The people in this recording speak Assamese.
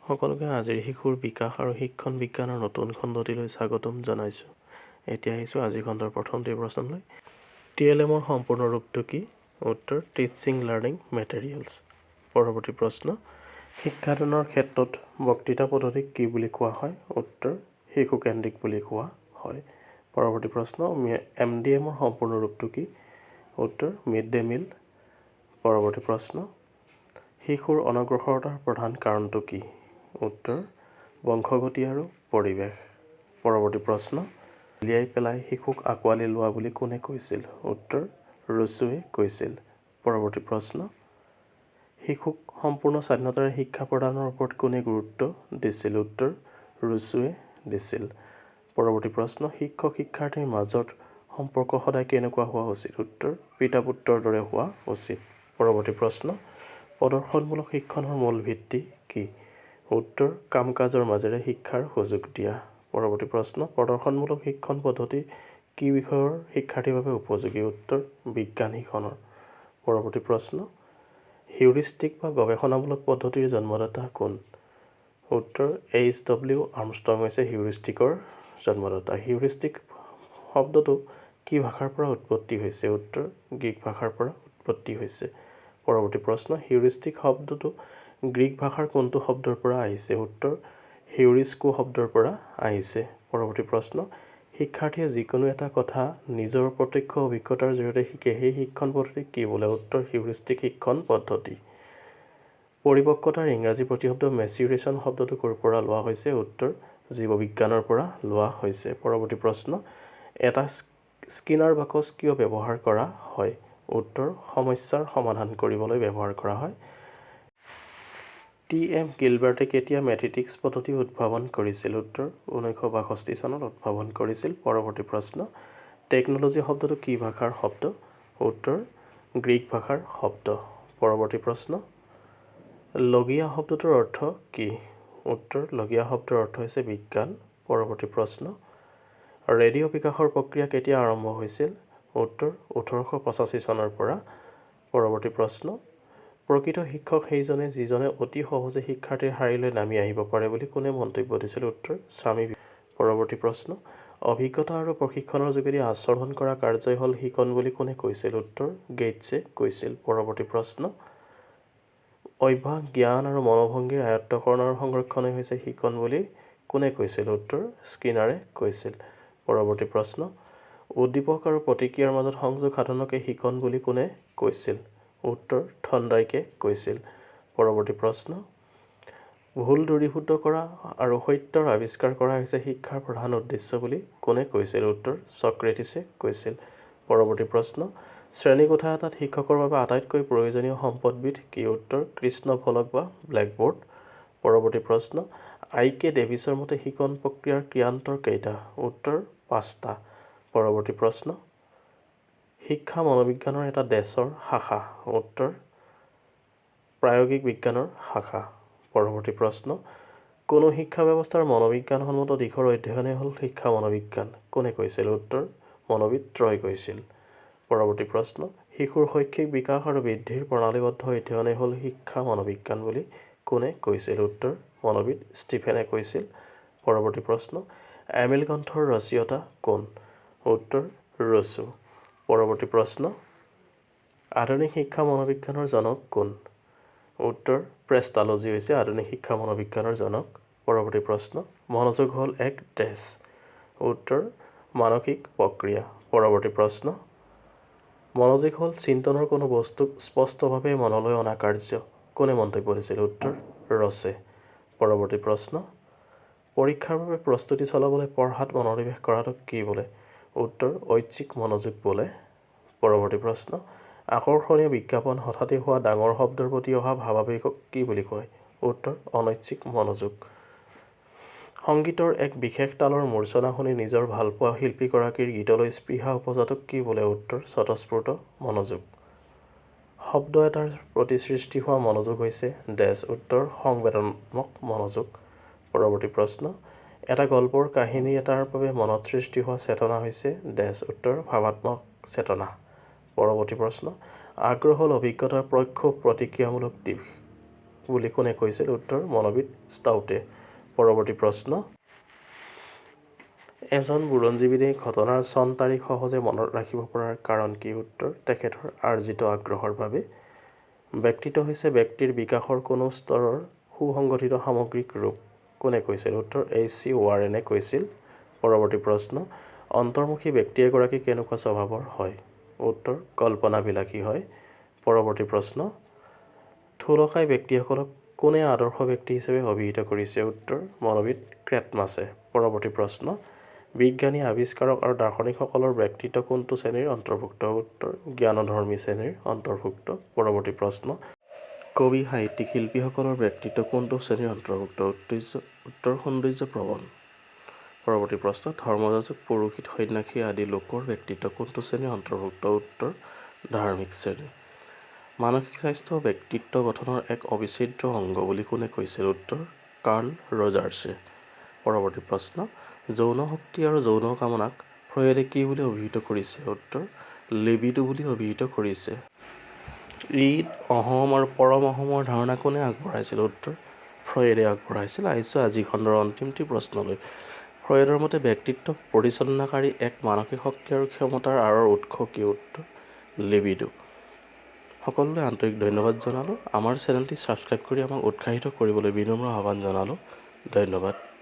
সকলোকে আজিৰ শিশুৰ বিকাশ আৰু শিক্ষণ বিজ্ঞানৰ নতুন খণ্ডটিলৈ স্বাগতম জনাইছোঁ। এতিয়া আহিছোঁ আজিৰ খণ্ডৰ প্ৰথমটি প্ৰশ্নলৈ। TLM-ৰ সম্পূৰ্ণ ৰূপটো কি? উত্তৰ টিচিং লাৰ্ণিং মেটেৰিয়েলছ। পৰৱৰ্তী প্ৰশ্ন, শিক্ষাদানৰ ক্ষেত্ৰত বক্তৃতা পদ্ধতিক কি বুলি কোৱা হয়? উত্তৰ শিশুকেন্দ্ৰিক বুলি কোৱা হয়। পৰৱৰ্তী প্ৰশ্ন, MDM-ৰ সম্পূৰ্ণ ৰূপটো কি? উত্তৰ মিড ডে মিল। পৰৱৰ্তী প্ৰশ্ন, শিশুৰ অনগ্ৰসৰতাৰ প্ৰধান কাৰণটো কি? উত্তৰ বংশগতি আৰু পৰিৱেশ। পৰৱৰ্তী প্ৰশ্ন, উলিয়াই পেলাই শিশুক আঁকোৱালি লোৱা বুলি কোনে কৈছিল? উত্তৰ ৰুছোৱে কৈছিল। পৰৱৰ্তী প্ৰশ্ন, শিশুক সম্পূৰ্ণ স্বাধীনতাৰে শিক্ষা প্ৰদানৰ ওপৰত কোনে গুৰুত্ব দিছিল? উত্তৰ ৰুছোৱে দিছিল। পৰৱৰ্তী প্ৰশ্ন, শিক্ষক শিক্ষাৰ্থীৰ মাজত সম্পৰ্ক সদায় কেনেকুৱা হোৱা উচিত? উত্তৰ পিতা পুত্ৰৰ দৰে হোৱা উচিত। পৰৱৰ্তী প্ৰশ্ন, প্ৰদৰ্শনমূলক শিক্ষণৰ মূল ভিত্তি কি? উত্তৰ কাম কাজৰ মাজেৰে শিক্ষাৰ সুযোগ দিয়া। পৰৱৰ্তী প্ৰশ্ন, প্ৰদৰ্শনমূলক শিক্ষণ পদ্ধতি কি বিষয়ৰ শিক্ষাৰ্থীৰ বাবে উপযোগী? উত্তৰ বিজ্ঞান শিক্ষণৰ। পৰৱৰ্তী প্ৰশ্ন, হিউৰিষ্টিক বা গৱেষণামূলক পদ্ধতিৰ জন্মদাতা কোন? উত্তৰ H.W. আৰ্মষ্ট্ৰং হৈছে হিউৰিষ্টিকৰ জন্মদাতা। হিউৰিষ্টিক শব্দটো কি ভাষাৰ পৰা উৎপত্তি হৈছে? উত্তৰ গ্ৰীক ভাষাৰ পৰা উৎপত্তি হৈছে। পৰৱৰ্তী প্ৰশ্ন, হিউৰিষ্টিক শব্দটো গ্ৰীক ভাষাৰ কোনটো শব্দৰ পৰা আহিছে? উত্তৰ হিউৰিস্কো শব্দৰ পৰা আহিছে। পৰৱৰ্তী প্ৰশ্ন, শিক্ষাৰ্থীয়ে যিকোনো এটা কথা নিজৰ প্ৰত্যক্ষ অভিজ্ঞতাৰ জৰিয়তে শিকে, সেই শিক্ষণ পদ্ধতিক কি বোলে? উত্তৰ হিউৰিষ্টিক শিক্ষণ পদ্ধতি। পৰিপক্কতাৰ ইংৰাজী প্ৰতিশব্দ মেচিউৰেশ্যন শব্দটো ক'ৰ পৰা লোৱা হৈছে? উত্তৰ জীৱবিজ্ঞানৰ পৰা লোৱা হৈছে। পৰৱৰ্তী প্ৰশ্ন, এটা স্কিনাৰ বাকচ কিয় ব্যৱহাৰ কৰা হয়? উত্তৰ সমস্যাৰ সমাধান কৰিবলৈ ব্যৱহাৰ কৰা হয়। T.M. গিলবাৰ্টে কেতিয়া মেথেটিক্স পদ্ধতি উদ্ভাৱন কৰিছিল? উত্তৰ 1962 চনত উদ্ভাৱন কৰিছিল। পৰৱৰ্তী প্ৰশ্ন, টেকন'লজি শব্দটো কি ভাষাৰ শব্দ? উত্তৰ গ্ৰীক ভাষাৰ শব্দ। পৰৱৰ্তী প্ৰশ্ন, লগীয়া শব্দটোৰ অৰ্থ কি? উত্তৰ লগীয়া শব্দৰ অৰ্থ হৈছে বিজ্ঞান। পৰৱৰ্তী প্ৰশ্ন, ৰেডিঅ' বিকাশৰ প্ৰক্ৰিয়া কেতিয়া আৰম্ভ হৈছিল? উত্তৰ 1885 চনৰ পৰা। পৰৱৰ্তী প্ৰশ্ন, প্ৰকৃত শিক্ষক সেইজনে যিজনে অতি সহজে শিক্ষাৰ্থীৰ শাৰীলৈ নামি আহিব পাৰে বুলি কোনে মন্তব্য দিছিল? উত্তৰ স্বামী। পৰৱৰ্তী প্ৰশ্ন, অভিজ্ঞতা আৰু প্ৰশিক্ষণৰ যোগেদি আচৰণ কৰা কাৰ্যই হ'ল শিকন বুলি কোনে কৈছিল? উত্তৰ গেটছে কৈছিল। পৰৱৰ্তী প্ৰশ্ন, অভ্যাস, জ্ঞান আৰু মনোভংগীৰ আয়ত্তকৰণ আৰু সংৰক্ষণেই হৈছে শিকন বুলি কোনে কৈছিল? উত্তৰ স্কিনাৰে কৈছিল। পৰৱৰ্তী প্ৰশ্ন, উদ্দীপক আৰু প্ৰতিক্ৰিয়াৰ মাজত সংযোগ সাধনকে শিকন বুলি কোনে কৈছিল? উত্তৰ থৰ্ণ্ডাইকে কৈছিল। পৰৱৰ্তী প্ৰশ্ন, ভুল দূৰীভূত কৰা আৰু সত্যৰ আৱিষ্কাৰ কৰা হৈছে শিক্ষাৰ প্ৰধান উদ্দেশ্য বুলি কোনে কৈছিল? উত্তৰ ছক্ৰেটিছে কৈছিল। পৰৱৰ্তী প্ৰশ্ন, শ্ৰেণীকোঠা এটাত শিক্ষকৰ বাবে আটাইতকৈ প্ৰয়োজনীয় সম্পদবিধ কি? উত্তৰ কৃষ্ণ ফলক বা ব্লেকবৰ্ড। পৰৱৰ্তী প্ৰশ্ন, I.K. ডেভিছৰ মতে শিকন প্ৰক্ৰিয়াৰ ক্ৰিয়ান্তৰ কেইটা? উত্তৰ 5টা। পৰৱৰ্তী প্ৰশ্ন, শিক্ষা মনোবিজ্ঞানৰ এটা ডেছৰ শাখা? উত্তৰ প্ৰায়োগিক বিজ্ঞানৰ শাখা। পৰৱৰ্তী প্ৰশ্ন, কোনো শিক্ষা ব্যৱস্থাৰ মনোবিজ্ঞানসন্মত দিশৰ অধ্যয়নেই হ'ল শিক্ষা মনোবিজ্ঞান কোনে কৈছিল? উত্তৰ মনোবিদ ট্ৰয় কৈছিল। পৰৱৰ্তী প্ৰশ্ন, শিশুৰ শৈক্ষিক বিকাশ আৰু বৃদ্ধিৰ প্ৰণালীবদ্ধ অধ্যয়নেই হ'ল শিক্ষা মনোবিজ্ঞান বুলি কোনে কৈছিল? উত্তৰ মনোবিদ ষ্টিফেনে কৈছিল। পৰৱৰ্তী প্ৰশ্ন, এমিল গ্ৰন্থৰ ৰচয়িতা কোন? উত্তৰ ৰুছো। পৰৱৰ্তী প্ৰশ্ন, আধুনিক শিক্ষা মনোবিজ্ঞানৰ জনক কোন? উত্তৰ প্ৰেষ্টালজি হৈছে আধুনিক শিক্ষা মনোবিজ্ঞানৰ জনক। পৰৱৰ্তী প্ৰশ্ন, মনোযোগ হ'ল এক ডেছ? উত্তৰ মানসিক প্ৰক্ৰিয়া। পৰৱৰ্তী প্ৰশ্ন, মনোযোগ হ'ল চিন্তনৰ কোনো বস্তুক স্পষ্টভাৱে মনলৈ অনা কাৰ্য কোনে মন্তব্য দিছিল? উত্তৰ ৰছে। পৰৱৰ্তী প্ৰশ্ন, পৰীক্ষাৰ বাবে প্ৰস্তুতি চলাবলৈ পঢ়াত মনোনিৱেশ কৰাটোক কি বোলে? উত্তৰ ঐচ্ছিক মনোযোগ বোলে। পৰৱৰ্তী প্ৰশ্ন, আকৰ্ষণীয় বিজ্ঞাপন, হঠাতে হোৱা ডাঙৰ শব্দৰ প্ৰতি অহা ভাৱাবেগক কি বুলি কয়? উত্তৰ অনৈচ্ছিক মনোযোগ। সংগীতৰ এক বিশেষ তালৰ মূৰ্ছনা শুনি নিজৰ ভালপোৱা শিল্পীগৰাকীৰ গীতলৈ স্পৃহা উপজাটোক কি বোলে? উত্তৰ স্বতঃস্ফূৰ্ত মনোযোগ। শব্দ এটাৰ প্ৰতি সৃষ্টি হোৱা মনোযোগ হৈছে ডেছ? উত্তৰ সংবেদনাত্মক মনোযোগ। পৰৱৰ্তী প্ৰশ্ন, এটা গল্পৰ কাহিনী এটাৰ বাবে মনত সৃষ্টি হোৱা চেতনা হৈছে ডেছ? উত্তৰ ভাৱাত্মক চেতনা। পৰৱৰ্তী প্ৰশ্ন, আগ্ৰহ হ'ল অভিজ্ঞতাৰ প্ৰক্ষোভ প্ৰতিক্ৰিয়ামূলক দিশ বুলি কোনে কৈছিল? উত্তৰ মনোবিদ ষ্টাউটে। পৰৱৰ্তী প্ৰশ্ন, এজন বুৰঞ্জীবিদে ঘটনাৰ চন তাৰিখ সহজে মনত ৰাখিব পৰাৰ কাৰণ কি? উত্তৰ তেখেতৰ আৰ্জিত আগ্ৰহৰ বাবে। ব্যক্তিত্ব হৈছে ব্যক্তিৰ বিকাশৰ কোনো স্তৰৰ সুসংগঠিত সামগ্ৰিক ৰূপ। কোনে কৈছিল? উত্তৰ H.C. ৱাৰেনে কৈছিল। পৰৱৰ্তী প্ৰশ্ন, অন্তৰ্মুখী ব্যক্তি এগৰাকী কেনেকুৱা স্বভাৱৰ হয়? উত্তৰ কল্পনাবিলাসী হয়। পৰৱৰ্তী প্ৰশ্ন, ঠুলকাই ব্যক্তিসকলক কোনে আদৰ্শ ব্যক্তি হিচাপে অভিহিত কৰিছে? উত্তৰ মনোবিদ ক্ৰেটমাছে। পৰৱৰ্তী প্ৰশ্ন, বিজ্ঞানী, আৱিষ্কাৰক আৰু দাৰ্শনিকসকলৰ ব্যক্তিত্ব কোনটো শ্ৰেণীৰ অন্তৰ্ভুক্ত? উত্তৰ জ্ঞানধৰ্মী শ্ৰেণীৰ অন্তৰ্ভুক্ত। পৰৱৰ্তী প্ৰশ্ন, কবি, সাহিত্যিক, শিল্পীসকলৰ ব্যক্তিত্ব কোনটো শ্ৰেণীৰ অন্তৰ্ভুক্ত? উত্তৰ সৌন্দৰ্যপ্ৰৱণ। পৰৱৰ্তী প্ৰশ্ন, ধৰ্মযাজক, পুৰোহিত, সন্ন্যাসী আদি লোকৰ ব্যক্তিত্ব কোনটো শ্ৰেণীৰ অন্তৰ্ভুক্ত? উত্তৰ ধাৰ্মিক শ্ৰেণী। মানসিক স্বাস্থ্য ব্যক্তিত্ব গঠনৰ এক অবিচ্ছেদ্য অংগ বুলি কোনে কৈছিল? উত্তৰ কাৰ্ল ৰজাৰ্ছে। পৰৱৰ্তী প্ৰশ্ন, যৌন শক্তি আৰু যৌন কামনাক ফ্ৰয়েডে কি বুলি অভিহিত কৰিছে? উত্তৰ লিবিডো বুলি অভিহিত কৰিছে। ঈদ, অহম আৰু পৰম অহমৰ ধাৰণা কোনে আগবঢ়াইছিল? উত্তৰ ফ্ৰয়েডে আগবঢ়াইছিল। আহিছোঁ আজি খণ্ডৰ অন্তিমটি প্ৰশ্নলৈ। ফ্ৰয়েডৰ মতে ব্যক্তিত্ব পৰিচালনাকাৰী এক মানসিক শক্তি আৰু ক্ষমতাৰ আঁৰৰ উৎস কি? উত্তৰ লিবিডো। সকলোলৈ আন্তৰিক ধন্যবাদ জনালোঁ। আমাৰ চেনেলটি ছাবস্ক্ৰাইব কৰি আমাক উৎসাহিত কৰিবলৈ বিনম্ৰ আহ্বান জনালোঁ। ধন্যবাদ।